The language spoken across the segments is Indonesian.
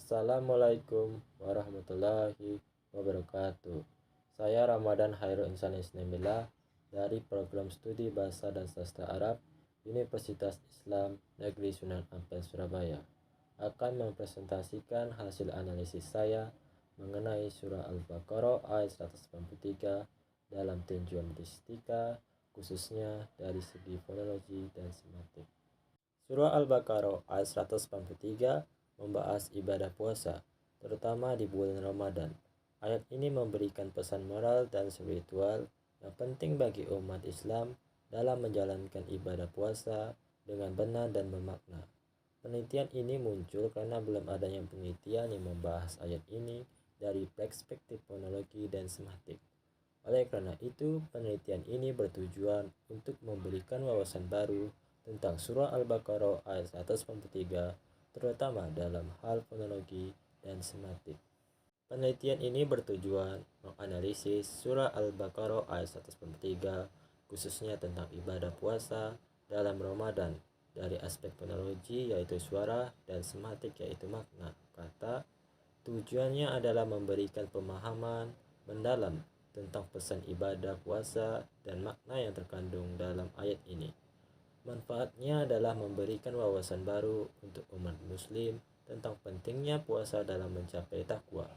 Assalamualaikum warahmatullahi wabarakatuh. Saya Ramadan Hairul Insan Isnamillah dari Program Studi Bahasa dan Sastra Arab Universitas Islam Negeri Sunan Ampel Surabaya akan mempresentasikan hasil analisis saya mengenai surah Al-Baqarah ayat 183 dalam tinjauan linguistika, khususnya dari segi fonologi dan semantik. Surah Al-Baqarah ayat 183 membahas ibadah puasa, terutama di bulan Ramadan. Ayat ini memberikan pesan moral dan spiritual yang penting bagi umat Islam dalam menjalankan ibadah puasa dengan benar dan bermakna. Penelitian ini muncul karena belum adanya penelitian yang membahas ayat ini dari perspektif fonologi dan semantik. Oleh karena itu, penelitian ini bertujuan untuk memberikan wawasan baru tentang surah Al-Baqarah ayat 183, terutama dalam hal fonologi dan semantik. Penelitian ini bertujuan menganalisis surah Al-Baqarah ayat 183, khususnya tentang ibadah puasa dalam Ramadan, dari aspek fonologi yaitu suara dan semantik yaitu makna kata. Tujuannya adalah memberikan pemahaman mendalam tentang pesan ibadah puasa dan makna yang terkandung dalam ayat ini. Manfaatnya adalah memberikan wawasan baru untuk umat muslim tentang pentingnya puasa dalam mencapai takwa,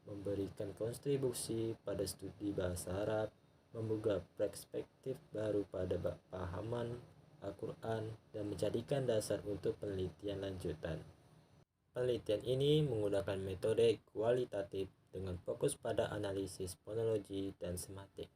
memberikan kontribusi pada studi bahasa Arab, membuka perspektif baru pada pahaman Al-Quran, dan menjadikan dasar untuk penelitian lanjutan. Penelitian ini menggunakan metode kualitatif dengan fokus pada analisis fonologi dan semantik.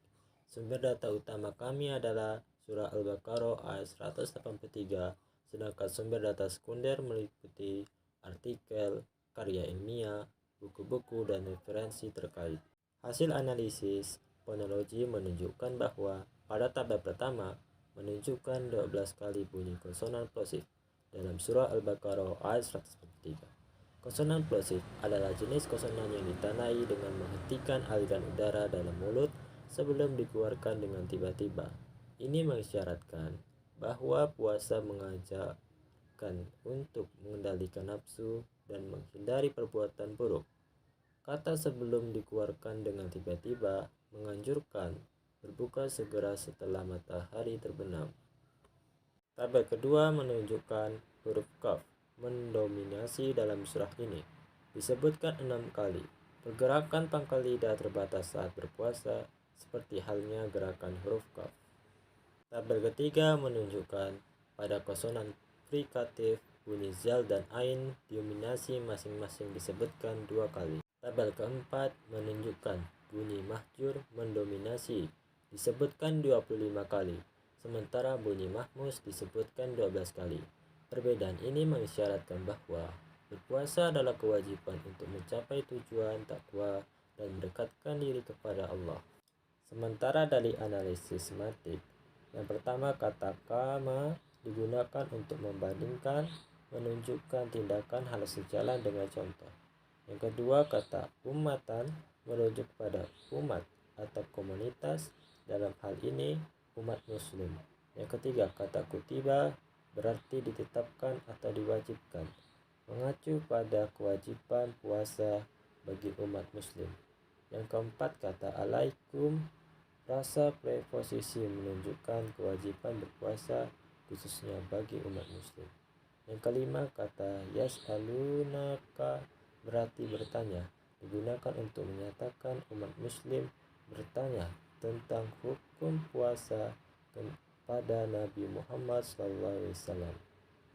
Sumber data utama kami adalah surah Al-Baqarah ayat 183, sedangkan sumber data sekunder meliputi artikel, karya ilmiah, buku-buku, dan referensi terkait. Hasil analisis fonologi menunjukkan bahwa pada tabel pertama menunjukkan 12 kali bunyi konsonan plosif dalam surah Al-Baqarah ayat 183. Konsonan plosif adalah jenis konsonan yang ditandai dengan menghentikan aliran udara dalam mulut sebelum dikeluarkan dengan tiba-tiba. Ini mengisyaratkan bahwa puasa mengajarkan untuk mengendalikan nafsu dan menghindari perbuatan buruk. Kata sebelum dikeluarkan dengan tiba-tiba menganjurkan berbuka segera setelah matahari terbenam. Tabel kedua menunjukkan huruf Qaf mendominasi dalam surah ini. Disebutkan 6 kali. Pergerakan pangkal lidah terbatas saat berpuasa, seperti halnya gerakan huruf Qaf. Tabel ketiga menunjukkan pada konsonan frikatif bunyi zal dan ain dominasi masing-masing disebutkan 2 kali. Tabel keempat menunjukkan bunyi mahjur mendominasi disebutkan 25 kali, sementara bunyi mahmus disebutkan 12 kali. Perbedaan ini mengisyaratkan bahwa berpuasa adalah kewajiban untuk mencapai tujuan takwa dan mendekatkan diri kepada Allah. Sementara dari analisis semantik, yang pertama kata kama digunakan untuk membandingkan, menunjukkan tindakan hal sejalan dengan contoh. Yang kedua kata ummatan merujuk pada umat atau komunitas, dalam hal ini umat muslim. Yang ketiga kata kutiba berarti ditetapkan atau diwajibkan, mengacu pada kewajiban puasa bagi umat muslim. Yang keempat kata alaikum, rasa preposisi menunjukkan kewajiban berpuasa khususnya bagi umat muslim. Yang kelima kata yas'alunaka berarti bertanya, digunakan untuk menyatakan umat muslim bertanya tentang hukum puasa pada Nabi Muhammad SAW.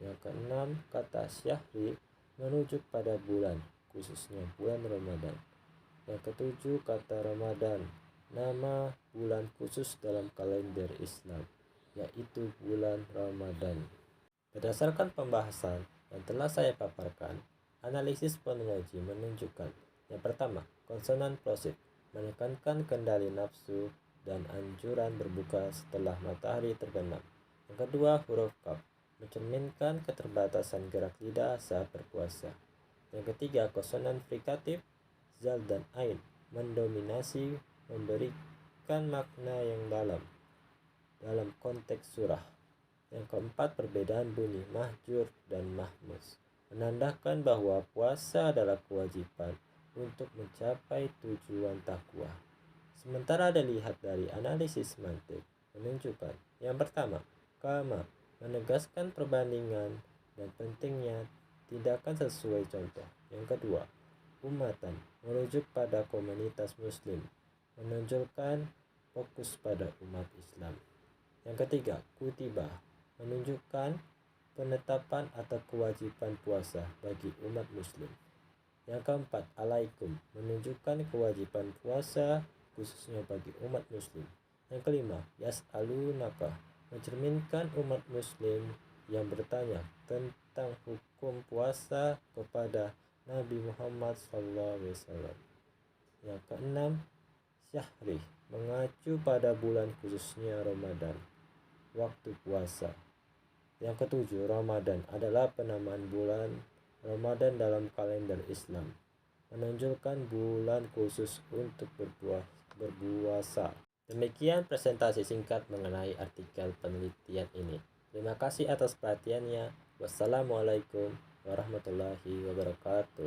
Yang keenam kata syahri merujuk pada bulan, khususnya bulan Ramadan. Yang ketujuh kata Ramadan, nama bulan khusus dalam kalender Islam, yaitu bulan Ramadan. Berdasarkan pembahasan yang telah saya paparkan, analisis fonologi menunjukkan yang pertama, konsonan plosif menekankan kendali nafsu dan anjuran berbuka setelah matahari terbenam. Yang kedua, huruf Qaf mencerminkan keterbatasan gerak lidah saat berpuasa. Yang ketiga, konsonan frikatif zal dan ain mendominasi, memberikan makna yang dalam konteks surah. Yang keempat, perbedaan bunyi mahjur dan mahmus. menandakan bahwa puasa adalah kewajiban untuk mencapai tujuan takwa. Sementara dilihat dari analisis mantik, menunjukkan yang pertama, kama, menegaskan perbandingan dan pentingnya tindakan sesuai contoh. Yang kedua, umatan, merujuk pada komunitas muslim, menonjolkan fokus pada umat Islam. Yang ketiga, kutiba, menunjukkan penetapan atau kewajiban puasa bagi umat muslim. Yang keempat, alaikum, menunjukkan kewajiban puasa khususnya bagi umat muslim. Yang kelima, yas'alunaka, mencerminkan umat muslim yang bertanya tentang hukum puasa kepada Nabi Muhammad SAW. Yang keenam, syahri, mengacu pada bulan khususnya Ramadan, waktu puasa. Yang ketujuh, Ramadan adalah penamaan bulan Ramadan dalam kalender Islam, menunjukkan bulan khusus untuk berpuasa. Demikian presentasi singkat mengenai artikel penelitian ini. Terima kasih atas perhatiannya. Wassalamualaikum warahmatullahi wabarakatuh.